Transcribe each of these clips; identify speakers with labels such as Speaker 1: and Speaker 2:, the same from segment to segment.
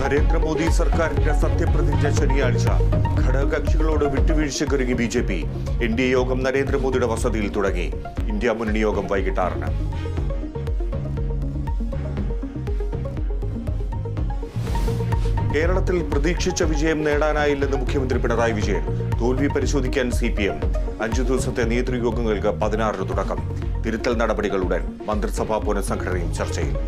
Speaker 1: നരേന്ദ്രമോദി സർക്കാരിന്റെ സത്യപ്രതിജ്ഞ ശനിയാഴ്ച. ഘടകകക്ഷികളോട് വിട്ടുവീഴ്ചയ്ക്കൊരുങ്ങി BJP. NDA യോഗം നരേന്ദ്രമോദിയുടെ വസതിയിൽ തുടങ്ങി. ഇന്ത്യ മുന്നണി യോഗം വൈകിട്ട് 6-ന്. കേരളത്തിൽ പ്രതീക്ഷിച്ച വിജയം നേടാനായില്ലെന്ന് മുഖ്യമന്ത്രി പിണറായി വിജയൻ. തോൽവി പരിശോധിക്കാൻ CPM. 5 ദിവസത്തെ നേതൃയോഗങ്ങൾക്ക് 16-ന് തുടക്കം. തിരുത്തൽ നടപടികളുടൻ. മന്ത്രിസഭാ പുനഃസംഘടനയും ചർച്ചയിൽ.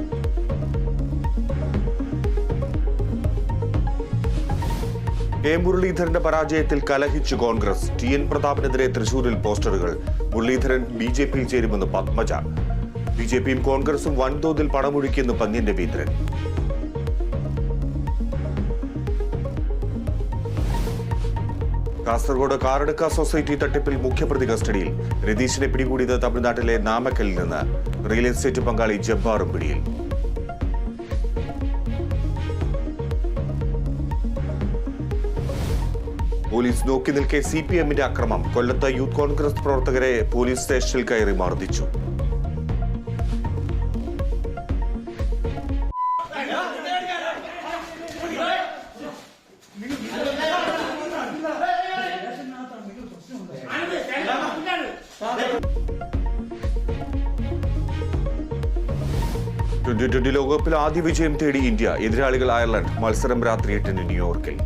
Speaker 1: മുരളീധരന്റെ പരാജയത്തിൽ കലഹിച്ച് കോൺഗ്രസ്. TN പ്രതാപനെതിരെ തൃശൂരിൽ പോസ്റ്ററുകൾ. മുരളീധരൻ BJPയിൽ ചേരുമെന്ന് പത്മജ. BJPയും കോൺഗ്രസും വൻതോതിൽ പണമൊഴുക്കിയെന്ന് പന്ന്യൻ രവീന്ദ്രൻ. കാസർഗോഡ് കാറടുക്ക സൊസൈറ്റി തട്ടിപ്പിൽ മുഖ്യപ്രതി കസ്റ്റഡിയിൽ. രതീഷിനെ പിടികൂടിയത് തമിഴ്നാട്ടിലെ നാമക്കലിൽ നിന്ന്. റിയൽ എസ്റ്റേറ്റ് പങ്കാളി ജബ്ബാറും പിടിയിൽ. പോലീസ് നോക്കി നിൽക്കെ CPMന്റെ അക്രമം. കൊല്ലത്ത് യൂത്ത് കോൺഗ്രസ് പ്രവർത്തകരെ പോലീസ് സ്റ്റേഷനിൽ കയറി മർദ്ദിച്ചു. T20 ലോകകപ്പിൽ ആദ്യ വിജയം തേടി ഇന്ത്യ. എതിരാളികൾ അയർലൻഡ്. മത്സരം രാത്രി 8-ന് ന്യൂയോർക്കിൽ.